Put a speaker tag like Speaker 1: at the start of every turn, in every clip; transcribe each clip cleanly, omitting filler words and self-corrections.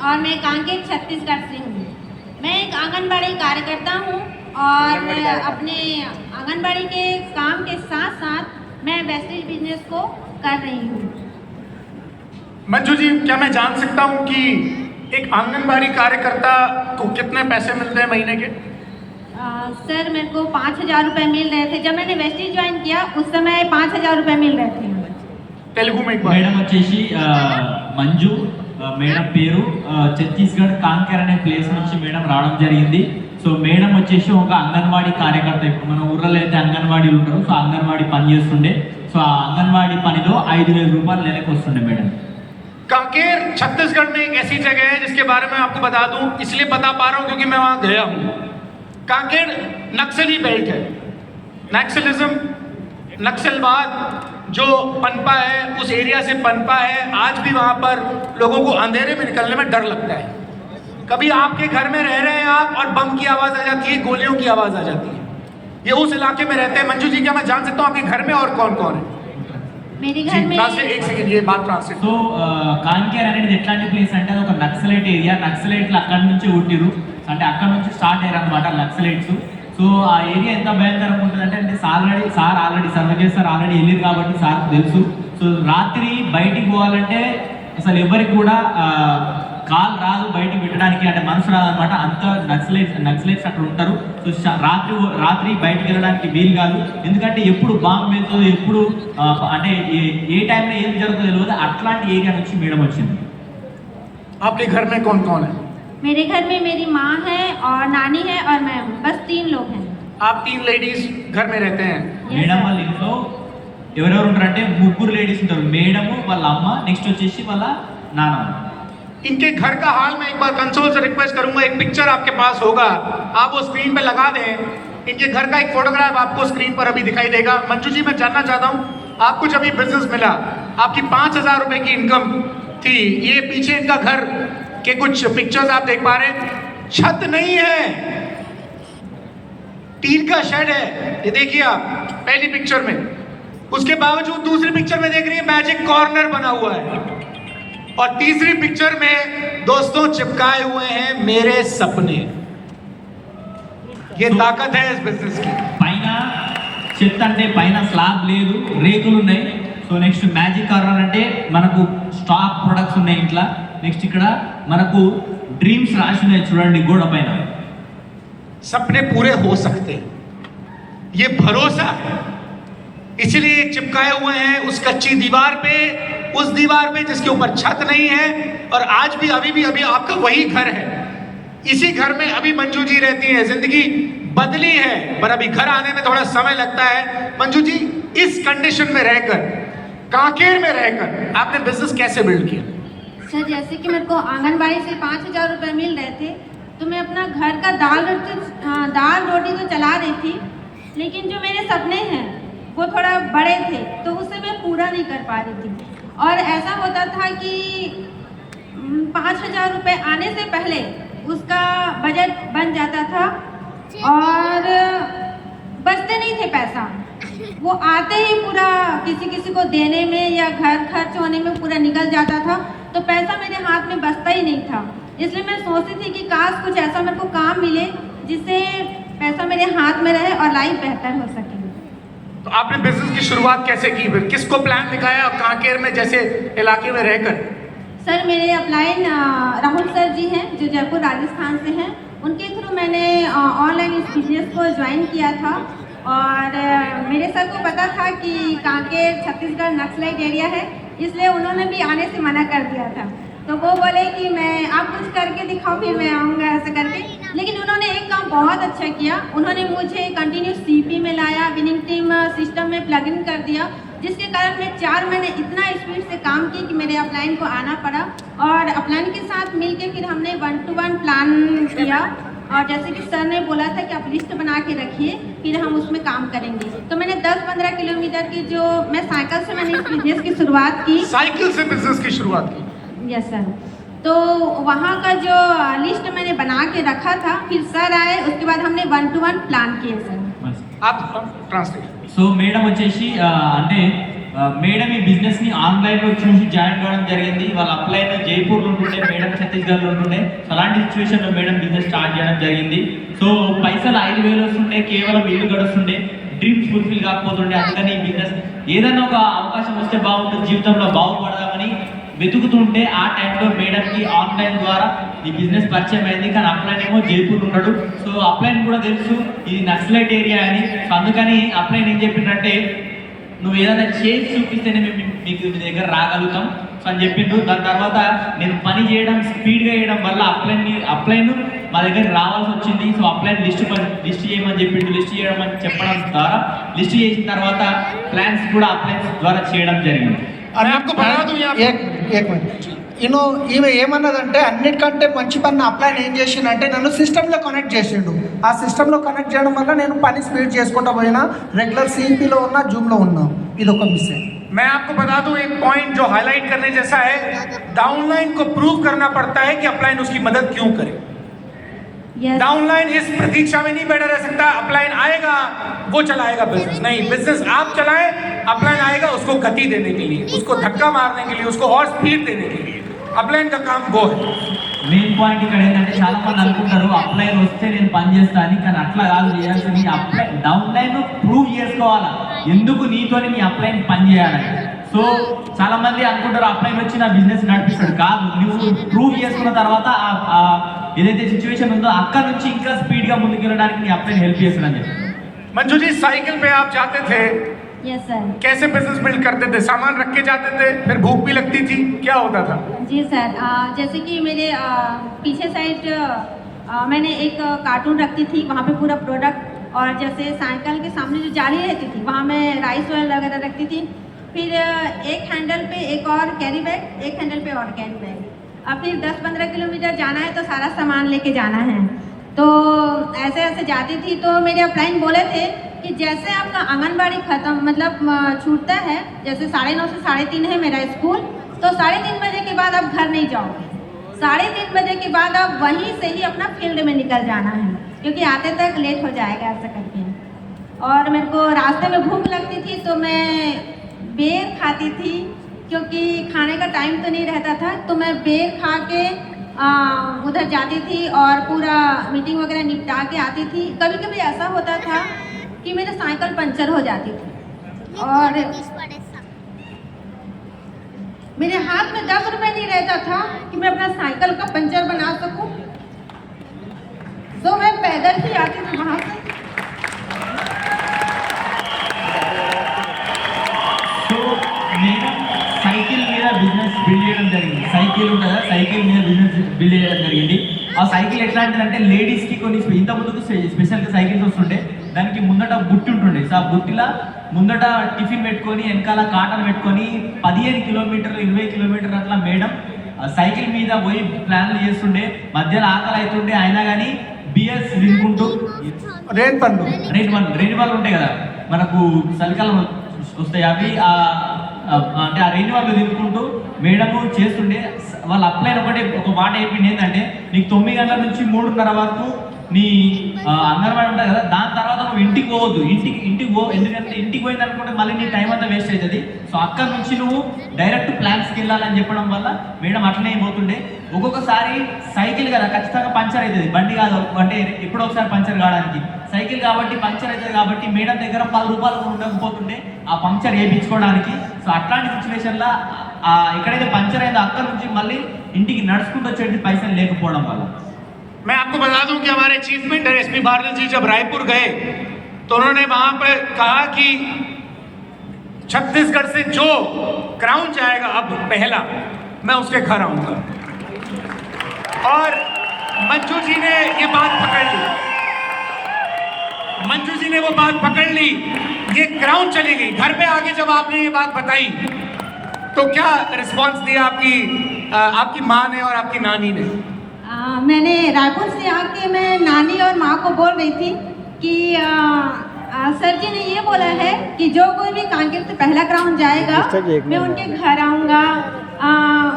Speaker 1: और मैं कांकेर छत्तीसगढ़ से हूँ। मैं एक आंगनबाड़ी कार्यकर्ता हूँ और अपने आंगनबाड़ी के काम के साथ साथ मैं वेस्टेज बिजनेस को कर रही हूँ।
Speaker 2: मंजू जी, क्या मैं जान सकता हूँ कि एक आंगनबाड़ी कार्यकर्ता को कितने पैसे मिलते हैं महीने के?
Speaker 1: सर मेरे को 5,000 रुपये मिल रहे थे। जब मैंने वेस्टेज ज्वाइन किया उस समय 5,000 रुपये मिल रहे थे।
Speaker 2: तेलुगु में एक बार।
Speaker 3: మేడం వచ్చేసి మంజు మేడం పేరు ఛత్తీస్గఢ్ కాంకేర్ అనే ప్లేస్ నుంచి మేడం రావడం జరిగింది. సో మేడం వచ్చేసి ఒక అంగన్వాడీ కార్యకర్త. ఇప్పుడు మన ఊర్లో అయితే అంగన్వాడీలు ఉంటారు. సో అంగన్వాడీ పని చేస్తుండే. సో ఆ అంగన్వాడీ పనిలో 5,000 రూపాయలు నెలకు వస్తుండే మేడం.
Speaker 2: कांकेर छत्तीसगढ़ में एक ऐसी जगह है जिसके बारे में आपको बता दूं, इसलिए बता पा रहा हूं क्योंकि मैं वहां गया हूं। कांकेर नक्सली बेल्ट है। नक्सलिज्म, नक्सलवाद जो पनपा है उस एरिया से पनपा है। आज भी वहां पर लोगों को अंधेरे में निकलने में डर लगता है। कभी आपके घर में रह रहे हैं आप और बम की आवाज आ जाती है, गोलियों की आवाज आ जाती है। ये उस इलाके में रहते हैं। मंजू जी, क्या मैं जान सकता हूं आपके घर में और कौन कौन है?
Speaker 1: मेरे घर में
Speaker 2: एक सेकंड, ये बात ट्रांसलेट।
Speaker 3: సో కాంకేర్ అనేది ఎట్లాంటి ప్లేస్ అంటే అది ఒక నక్సలైట్ ఏరియా. నక్సలైట్లు అక్కడి నుంచి పుట్టిరు, అంటే అక్కడ నుంచి స్టార్ట్ అయ్యారు అనమాట నక్సలైట్స్. సో ఆ ఏరియా ఎంత భయంకరంగా ఉంటుంది అంటే సార్ ఆల్రెడీ సర్వకేష్ సార్ ఆల్రెడీ వెళ్ళింది కాబట్టి సార్ తెలుసు. సో రాత్రి బయటికి పోవాలంటే అసలు ఎవరికి కూడా కాల్ రాదు బయటికి పెట్టడానికి, అంటే మనసు రాదనమాట. అంత నక్సలైట్స్ అక్కడ ఉంటారు. సో రాత్రి బయటికి వెళ్ళడానికి వీలు కాదు. ఎందుకంటే ఎప్పుడు బాంబు వెళ్తుందో ఎప్పుడు అంటే ఏ టైంలో ఏం జరుగుతుందో తెలియదు. అట్లాంటి ఏరియా నుంచి మేడం వచ్చింది.
Speaker 2: आपके घर में कौन कौन है?
Speaker 1: मेरे घर में मेरी माँ है और नानी है और मैं हूँ। बस 3 लोग हैं।
Speaker 2: आप 3 लेडीज घर में रहते हैं।
Speaker 3: మేడం వాళ్ళ ఇంట్లో ఎవరెవరు ఉంటారంటే 3 లేడీస్ ఉంటారు. మేడము, వాళ్ళ అమ్మ, నెక్స్ట్ వచ్చేసి వాళ్ళ నాన్నమ్మ.
Speaker 2: इनके घर का हाल मैं एक बार कंसोल से रिक्वेस्ट करूंगा, एक पिक्चर आपके पास होगा, आप वो स्क्रीन पे लगा दें। इनके घर का एक फोटोग्राफ आपको स्क्रीन पर अभी दिखाई देगा। मंजू जी, मैं जानना चाहता हूं, आपको जब ये बिजनेस मिला, आपकी 5,000 रुपए की इनकम थी, ये पीछे इनका घर के कुछ पिक्चर्स आप देख पा रहे हैं। छत नहीं है, टीन का शेड है, ये देखिए आप पहली पिक्चर में। उसके बावजूद दूसरी पिक्चर में देख रही है मैजिक कॉर्नर बना हुआ है, और तीसरी पिक्चर में दोस्तों चिपकाए हुए हैं मेरे सपने। ये ताकत है इस बिजनेस की।
Speaker 3: పైన చెత్త అంటే పైన స్లాబ్ లేదు, రేకులు ఉన్నాయి. సో నెక్స్ట్ మ్యాజిక్ కార్నర్ అంటే మనకు స్టాక్ ప్రొడక్ట్స్ ఉన్నాయి ఇంట్లో. నెక్స్ట్ ఇక్కడ మనకు డ్రీమ్స్ రాసి ఉన్నాయి చూడండి గోడ పైన.
Speaker 2: सपने पूरे हो सकते हैं, ये भरोसा है, इसलिए चिपकाए हुए हैं उस कच्ची दीवार पे, उस दीवार पे जिसके ऊपर छत नहीं है। और आज भी अभी आपका वही घर है। इसी घर में अभी मंजू जी रहती हैं। जिंदगी बदली है पर अभी घर आने में थोड़ा समय लगता है। मंजू जी, इस कंडीशन में रहकर, कांकेर में रहकर आपने बिजनेस कैसे बिल्ड किया?
Speaker 1: सर जैसे कि मेरे को आंगनबाड़ी से 5,000 रुपये मिल रहे थे, तो मैं अपना घर का दाल रोटी तो चला रही थी, लेकिन जो मेरे सपने हैं वो थोड़ा बड़े थे, तो उसे मैं पूरा नहीं कर पा रही थी। और ऐसा होता था कि 5,000 रुपये आने से पहले उसका बजट बन जाता था और बचते नहीं थे पैसा। वो आते ही पूरा किसी को देने में या घर खर्च होने में पूरा निकल जाता था, तो पैसा मेरे हाथ में बचता ही नहीं था। इसलिए मैं सोचती थी कि काश कुछ ऐसा मेरे को काम मिले जिससे पैसा मेरे हाथ में रहे और लाइफ बेहतर हो सके।
Speaker 2: तो आपने बिजनेस की शुरुआत कैसे की, फिर किसको प्लान दिखाया कांकेर में जैसे इलाके में रहकर?
Speaker 1: सर मेरे अपलाइन राहुल सर जी हैं जो जयपुर राजस्थान से हैं, उनके थ्रू मैंने ऑनलाइन इस बिजनेस को ज्वाइन किया था। और मेरे सर को पता था कि कांकेर छत्तीसगढ़ नक्सलाइट एरिया है, इसलिए उन्होंने भी आने से मना कर दिया था। तो वो बोले कि आप कुछ करके दिखाओ फिर मैं आऊँगा ऐसा करके। लेकिन उन्होंने एक काम बहुत अच्छा किया, उन्होंने मुझे कंटिन्यू सीपी में लाया, विनिंग टीम सिस्टम में प्लग इन कर दिया, जिसके कारण मैं 4 महीने इतना स्पीड से काम की कि मेरे अपलाइन को आना पड़ा। और अपलाइन के साथ मिलके फिर हमने 1-to-1 प्लान किया, और जैसे कि सर ने बोला था कि आप लिस्ट बना के रखिए, फिर हम उसमें काम करेंगे। तो मैंने 10-15 किलोमीटर की जो मैं साइकिल से मैंने इस बिजनेस की शुरुआत की।
Speaker 2: साइकिल से बिजनेस की शुरुआत की?
Speaker 1: Yes sir. तो वहाँ का जो लिस्ट मैंने बना के रखा था, फिर सर आए, उसके बाद हमने 1-to-1 प्लान किए सर।
Speaker 2: आप ट्रांसलेट।
Speaker 3: సో మేడం వచ్చేసి అంటే మేడం ఈ బిజినెస్ ని ఆన్లైన్ లో చూసి జాయిన్ కావడం జరిగింది. వాళ్ళ అప్లైన్ జైపూర్ లో ఉంటుండే, మేడం ఛత్తీస్గఢ్ లో ఉంటుండే. సో అలాంటి సిచ్యువేషన్ లో మేడం బిజినెస్ స్టార్ట్ చేయడం జరిగింది. సో పైసలు 5,000 వస్తుండే, కేవలం ఇల్లు గడుస్తుండే, డ్రీమ్స్ ఫుల్ఫిల్ కాకపోతుండే. అందుకని ఈ బిజినెస్ ఏదైనా ఒక అవకాశం వస్తే బాగుంటుంది, జీవితంలో బాగుపడదామని వెతుకుతుంటే ఆ టైంలో మేడంకి ఆన్లైన్ ద్వారా ఈ బిజినెస్ పరిచయం అయింది. కానీ అప్లైన్ ఏమో జైపూర్ ఉన్నాడు. సో అప్లైన్ కూడా తెలుసు ఇది నక్సలైట్ ఏరియా అని. సో అందుకని అప్లైన్ ఏం చెప్పిందంటే, నువ్వు ఏదైనా చేసి చూపిస్తేనే మేము మీకు మీ దగ్గర రాగలుగుతాం సో అని చెప్పిండు. దాని తర్వాత నేను పని చేయడం స్పీడ్గా చేయడం వల్ల అప్లైన్ మా దగ్గరికి రావాల్సి వచ్చింది. సో అప్లైన్ లిస్ట్ చేయమని చెప్పిండు. లిస్ట్ చేయడం అని చెప్పడం ద్వారా లిస్ట్ చేసిన తర్వాత ప్లాన్స్ కూడా అప్లైన్స్ ద్వారా చేయడం జరిగింది.
Speaker 2: मैं आपको बता दूं यहाँ
Speaker 4: एक मिनट ఈమె ఈమె ఏమన్నదంటే అన్నిటికంటే మంచి పని అప్లైన్ ఏం చేసిండంటే నన్ను సిస్టంలో కనెక్ట్ చేసిండు. ఆ సిస్టంలో కనెక్ట్ చేయడం వల్ల నేను పని స్పీడ్ చేసుకుంటూ పోయినా, రెగ్యులర్ సిఇపిలో ఉన్నా, జూమ్లో ఉన్నా. ఇది ఒక మిస్టేక్.
Speaker 2: मैं आपको बता दूं एक पॉइंट जो हाईलाइट करने जैसा है, डाउनलाइन को प्रूव करना पड़ता है कि अपलाइन उसकी मदद क्यों करे. डाउनलाइन इस प्रतीक्षा में नहीं बैठा रह सकता. अपलाइन आएगा वो चलाएगा बिजनेस, नहीं बिजनेस आप चलाएं, अपलाइन आएगा उसको गति देने के लिए, उसको धक्का मारने के लिए, उसको और स्पीड देने के लिए. अपलाइन का काम वो है.
Speaker 3: మెయిన్ పాయింట్ ఇక్కడ ఏంటంటే చాలా మంది అనుకుంటారు అప్లైన్ వస్తే నేను పని చేస్తా అని. కానీ అట్లా కాదు చేయాల్సింది. అప్లైన్ డౌన్ లైన్ ప్రూవ్ చేసుకోవాలా, ఎందుకు నీతోని మీ అప్లైన్ పని చేయాలని. సో చాలా మంది అనుకుంటారు అప్లైన్ వచ్చి నా బిజినెస్ నడిపిస్తాడు. కాదు, నువ్వు ప్రూవ్ చేసుకున్న తర్వాత ఏదైతే సిచ్యువేషన్ ఉందో అక్కడ నుంచి ఇంకా స్పీడ్ గా ముందుకు వెళ్ళడానికి నీ అప్లైన్ హెల్ప్ చేస్తాడని చెప్పి.
Speaker 2: मंजू जी, साइकिल पे आप जाते थे,
Speaker 1: यस सर.
Speaker 2: कैसे बिजनेस बिल्ड करते थे? सामान रख के जाते थे, फिर भूख भी लगती थी, क्या होता था?
Speaker 1: जी सर, जैसे कि मेरे पीछे साइड मैंने एक कार्टून रखती थी, वहाँ पे पूरा प्रोडक्ट, और जैसे साइकिल के सामने जो जाली रहती थी वहाँ मैं राइस ऑयल वगैरह रखती थी. फिर एक हैंडल पे एक और कैरी बैग, एक हैंडल पे और कैरी बैग. अब फिर 10-15 किलोमीटर जाना है तो सारा सामान लेके जाना है. तो ऐसे ऐसे जाती थी. तो मेरे अपलाइन बोले थे कि जैसे आपका आंगनबाड़ी ख़त्म मतलब छूटता है, जैसे 9:30 से 3:30 है मेरा स्कूल, तो 3:30 बजे के बाद आप घर नहीं जाओगे. 3:30 बजे के बाद आप वहीं से ही अपना फील्ड में निकल जाना है, क्योंकि आते तक लेट हो जाएगा ऐसा करके. और मेरे को रास्ते में भूख लगती थी तो मैं बेर खाती थी, क्योंकि खाने का टाइम तो नहीं रहता था. तो मैं बेर खा के उधर जाती थी और पूरा मीटिंग वगैरह निपटा के आती थी. कभी कभी ऐसा होता था कि मेरा साइकिल पंचर हो जाती थी और मेरे हाथ में 10 रुपए नहीं रहता था कि मैं अपना साइकिल का पंचर बना सकूं. तो मैं पैदल ही आती थी वहाँ से.
Speaker 3: సో నేను సైకిల్ మీద బిజినెస్ బిల్డ్ చేయడం జరిగింది. సైకిల్ ఉంటుందా, సైకిల్ మీద బిజినెస్ బిల్డ్ చేయడం జరిగింది. ఆ సైకిల్ ఎట్లాంటిదంటే లేడీస్కి కొన్ని ఇంత ముందుకు స్పెషల్గా సైకిల్స్ వస్తుండే, దానికి ముందట బుట్టి ఉంటుండే. సో ఆ బుట్టిలా ముందట టిఫిన్ పెట్టుకొని వెనకాల కాటన్ పెట్టుకొని 15 కిలోమీటర్లు 20 కిలోమీటర్లు అట్లా మేడం సైకిల్ మీద పోయి ప్లాన్లు చేస్తుండే. మధ్యలో ఆకలి అవుతుండే, అయినా కానీ బియర్స్ తినుకుంటూ
Speaker 4: రెయిన్ పండ్లు
Speaker 3: ఉంటాయి కదా మనకు చలికాలం వస్తాయి, అవి అంటే ఆ రెయిన్ వాళ్ళు తినుకుంటూ మేడము చేస్తుండే. వాళ్ళు అప్లైన్ ఒక మాట చెప్పింది ఏంటంటే, నీకు 9 గంటల నుంచి 3:30 వరకు నీ అంగన్వాడీ ఉంటుంది కదా, దాని తర్వాత నువ్వు ఇంటికి పోవద్దు. ఇంటికి పో, ఎందుకంటే ఇంటికి పోయింది అనుకుంటే మళ్ళీ నీ టైం అంతా వేస్ట్ అవుతుంది. సో అక్కడ నుంచి నువ్వు డైరెక్ట్ ప్లాన్స్కి వెళ్ళాలని చెప్పడం వల్ల మేడం అట్లనే పోతుండే. ఒక్కొక్కసారి సైకిల్ కదా ఖచ్చితంగా పంచర్ అవుతుంది, బండి కాదు అంటే ఎప్పుడో ఒకసారి పంచర్ కావడానికి. సైకిల్ కాబట్టి పంచర్ అవుతుంది కాబట్టి మేడం దగ్గర 10 రూపాయలు ఉండకపోతుండే ఆ పంచర్ వేయించుకోవడానికి. సో అట్లాంటి సిచ్యువేషన్లో ఎక్కడైతే పంచర్ అయిందో అక్కడ నుంచి మళ్ళీ ఇంటికి నడుచుకుంటూ వచ్చేటి పైసలు లేకపోవడం వల్ల.
Speaker 2: मैं आपको बता दूं कि हमारे चीफ मिनिस्टर एसपी बादल जी जब रायपुर गए तो उन्होंने वहां पर कहा कि छत्तीसगढ़ से जो क्राउन जाएगा अब पहला, मैं उसके घर आऊंगा. और मंजू जी ने ये बात पकड़ ली, मंजू जी ने वो बात पकड़ ली, ये क्राउन चली गई. घर पे आके जब आपने ये बात बताई तो क्या रिस्पॉन्स दिया आपकी माँ ने और आपकी नानी ने?
Speaker 1: मैंने रायपुर से आके मैं नानी और माँ को बोल रही थी कि सर जी ने ये बोला है कि जो कोई भी कांकेर से पहला ग्राउंड जाएगा मैं उनके घर आऊँगा,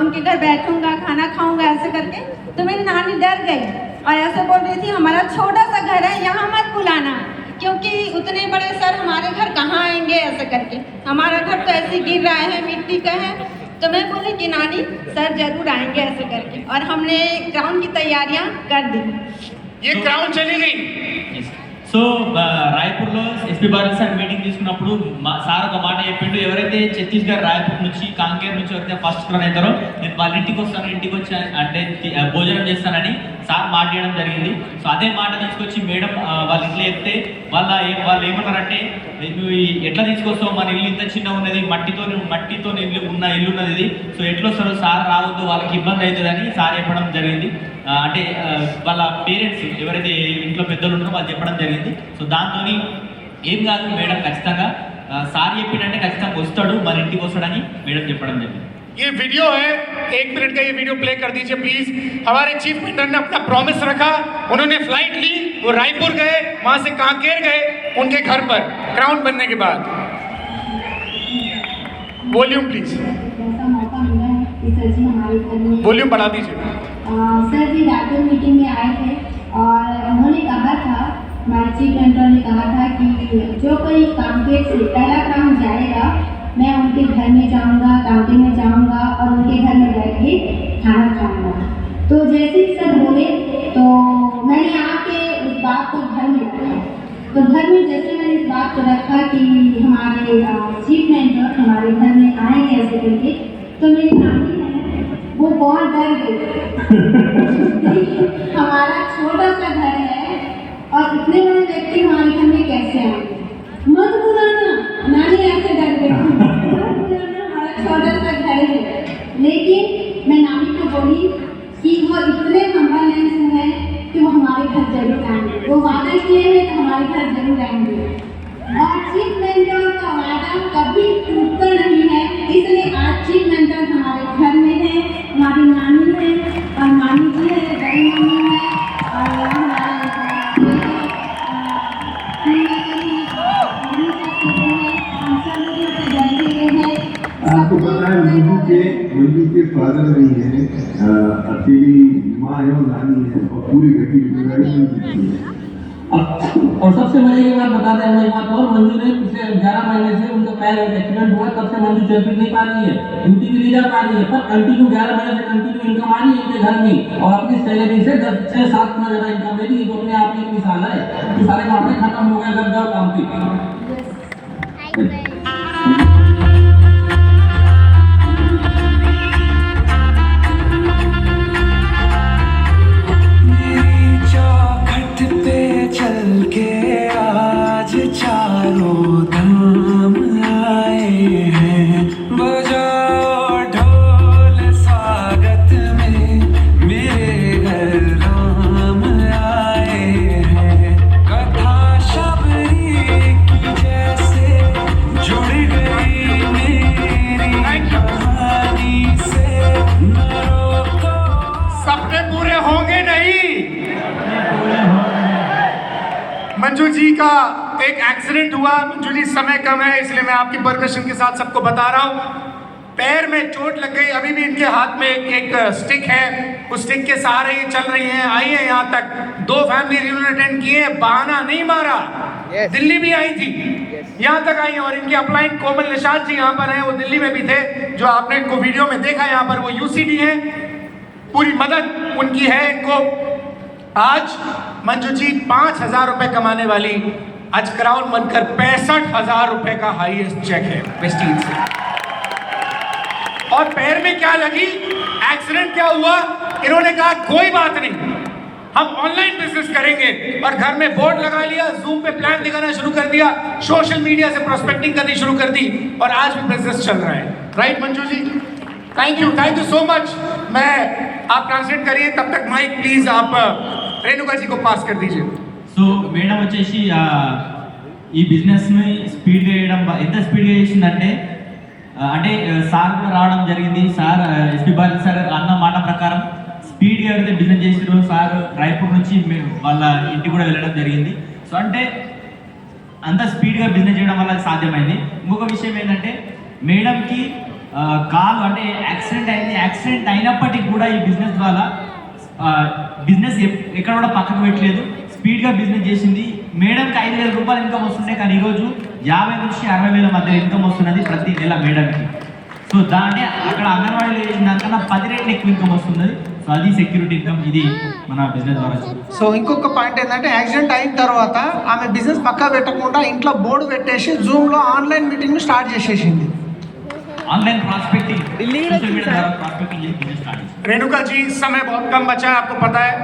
Speaker 1: उनके घर बैठूंगा, खाना खाऊंगा, ऐसे करके. तो मेरी नानी डर गई और ऐसे बोल रही थी, हमारा छोटा सा घर है, यहाँ मत बुलाना, क्योंकि उतने बड़े सर हमारे घर कहाँ आएंगे ऐसे करके, हमारा घर तो ऐसे गिर रहा है, मिट्टी का है। तो मैं बोली कि नानी सर जरूर आएंगे ऐसे करके, और हमने क्राउन की तैयारियां कर दी।
Speaker 2: ये क्राउन चली गई।
Speaker 3: సో రాయపూర్లో ఎస్పీ బాలన్ సార్ మీటింగ్ తీసుకున్నప్పుడు సార్ ఒక మాట చెప్పిండు, ఎవరైతే ఛత్తీస్గఢ్ రాయపూర్ నుంచి కాంకేర్ నుంచి ఎవరైతే ఫస్ట్ రన్ అవుతారో నేను వాళ్ళ ఇంటికి వస్తాను, ఇంటికి వచ్చి అంటే భోజనం చేస్తానని సార్ మాట్లాడడం జరిగింది. సో అదే మాట తీసుకొచ్చి మేడం వాళ్ళ ఇంట్లో చెప్తే వాళ్ళు ఏమన్నారంటే నువ్వు ఎట్లా తీసుకొస్తావు, మన ఇల్లు ఇంత చిన్న ఉన్నది, మట్టితో ఇల్లు ఉన్నది ఇది, సో ఎట్లా వస్తారో సార్ రావద్దు, వాళ్ళకి ఇబ్బంది అవుతుందని సార్ చెప్పడం జరిగింది. అంటే వాళ్ళ పేరెంట్స్ ఎవరైతే ఇంట్లో పెద్దలు ఉన్నారో వాళ్ళు చెప్పడం జరిగింది. సో దాంతో ఏం కాదు మేడం, ఖచ్చితంగా సార్ చెప్పిండంటే ఖచ్చితంగా వస్తాడు, మన ఇంటికి వస్తాడని మేడం చెప్పడం జరిగింది.
Speaker 2: ये वीडियो है, 1 मिनट का ये वीडियो प्ले कर दीजिए प्लीज। हमारे चीफ मिनिस्टर ने अपना प्रॉमिस रखा, उन्होंने फ्लाइट ली, वो रायपुर गए, वहां से कांकेर गए उनके घर पर क्राउन बनने के बाद। वॉल्यूम प्लीज, वॉल्यूम बढ़ा दीजिए।
Speaker 5: सर जी रायपुर मीटिंग में आए थे और उन्होंने कहा था, हमारे चीफ मिनिस्टर ने कहा था कि जो कोई कांकेर से पहला क्राउन जाएगा मैं उनके घर में जाऊंगा, कांकेर में जाऊंगा और उनके घर में बैठ के खाना खाऊंगा। तो जैसे ही सर बोले तो मैंने आके उस बात को घर में रखा। तो घर में जैसे मैंने इस बात को रखा कि हमारे चीफ मिनिस्टर हमारे घर में आएंगे ऐसे करके, तो मेरी नानी है वो बहुत डर गई। हमारा छोटा सा घर है और इतने बड़े व्यक्ति हमारे घर में कैसे आएंगे, मत बुलाना, नानी ऐसे डर गई, मत बुलाना, हमारा छोटा सा घर है। लेकिन मैं नानी को बोली कि वो इतने हम्बलनेस है कि वो हमारे घर जरूर आएंगे, वो वादा किए हैं तो हमारे घर जरूर आएंगे। और चीफ मिनिस्टर का वादा कभी टूटता नहीं है, इसलिए आज चीफ मिनिस्टर हमारे घर में है, हमारी नानी है और नानी जी है, बड़ी मम्मी है और हमारे
Speaker 6: आपको पता है मंजू के फादर नहीं है, अकेली माँ है और नानी है और पूरी घर की जिम्मेदारी मंजू की है।
Speaker 7: और सबसे बड़ी ये बात बता दें मैं बात और मंजू ने पिछले 11 महीने से उनका पैर एक्सीडेंट हुआ, तब से मंजू चल फिर नहीं पा रही है, ड्यूटी भी नहीं जा पा रही है, पर कंटिन्यू 11 महीने से कंटिन्यू इनकम आ रही है इनके घर में और अपनी सैलरी से 6-7 गुना ज्यादा इनकम दे दी। ये अपने आप में एक मिसाल है कि सारे काम खत्म हो गए, जाओ काम पे।
Speaker 2: मंजू जी का एक एक्सीडेंट हुआ, मंजू जी समय कम है इसलिए मैं आपकी परमिशन के साथ सबको बता रहा हूँ। पैर में चोट लग गई, अभी भी इनके हाथ में एक स्टिक है, उस स्टिक के सहारे ये चल रही हैं, आई है यहाँ तक। 2 फैमिली रियूनियन अटेंड किए, बहाना नहीं मारा। दिल्ली भी आई थी, यहाँ तक आई है। और इनके अपलाइन कोमल निषाद जी यहाँ पर हैं, वो दिल्ली में भी थे, जो आपने को वीडियो में देखा यहाँ पर, वो यूसीडी है, पूरी मदद उनकी है इनको। आज मंजू जी 5,000 रुपए कमाने वाली, आज क्राउन बनकर 65,000 रुपए का हाईएस्ट चेक है प्रेस्टीज से। और पैर में क्या लगी, एक्सीडेंट क्या हुआ, इन्होंने कहा कोई बात नहीं, हम ऑनलाइन बिजनेस करेंगे। और घर में बोर्ड लगा लिया, जूम पे प्लान दिखाना शुरू कर दिया, सोशल मीडिया से प्रोस्पेक्टिंग करनी शुरू कर दी और आज भी बिजनेस चल रहा है। Right Manju ji, thank you so much. मैं आप ट्रांसलेट करिए, तब तक माइक प्लीज आप रेणुका जी को पास कर दीजिए।
Speaker 3: సో మేడం వచ్చేసి ఈ బిజినెస్ని స్పీడ్గా చేయడం ఎంత స్పీడ్గా చేసిందంటే అంటే సార్ కూడా రావడం జరిగింది. సార్ ఎస్పీ బాలన్ సార్ అన్న మాట ప్రకారం స్పీడ్గా ఎవరైతే బిజినెస్ చేసిరో సార్ రాయపూర్ నుంచి వాళ్ళ ఇంటికి కూడా వెళ్ళడం జరిగింది. సో అంటే అంత స్పీడ్గా బిజినెస్ చేయడం వల్ల సాధ్యమైంది. ఇంకొక విషయం ఏంటంటే మేడంకి కాలు అంటే యాక్సిడెంట్ అయింది, యాక్సిడెంట్ అయినప్పటికీ కూడా ఈ బిజినెస్ ద్వారా బిజినెస్ ఎక్కడ కూడా పక్కకు పెట్టలేదు, స్పీడ్గా బిజినెస్ చేసింది. మేడంకి 5,000 రూపాయలు ఇన్కమ్ వస్తుండే, కానీ ఈరోజు 50 నుంచి 60,000 మధ్య ఇన్కమ్ వస్తున్నది ప్రతి నెల మేడంకి. సో దాన్ని అక్కడ అంగన్వాడీలో చేసిన దానికన్నా 10 రెట్లు ఎక్కువ ఇన్కమ్ వస్తున్నది. సో అది సెక్యూరిటీ ఇన్కమ్, ఇది మన బిజినెస్ ద్వారా.
Speaker 4: సో ఇంకొక పాయింట్ ఏంటంటే యాక్సిడెంట్ అయిన తర్వాత ఆమె బిజినెస్ పక్కా పెట్టకుండా ఇంట్లో బోర్డు పెట్టేసి జూమ్లో ఆన్లైన్ మీటింగ్ స్టార్ట్ చేసేసింది.
Speaker 3: ऑनलाइन प्रॉस्पेक्टिंग, सोशल मीडिया द्वारा प्रॉस्पेक्टिंग ये बिजनेस स्टार्ट है।
Speaker 2: रेणुका जी, समय बहुत कम बचा है, आपको पता है।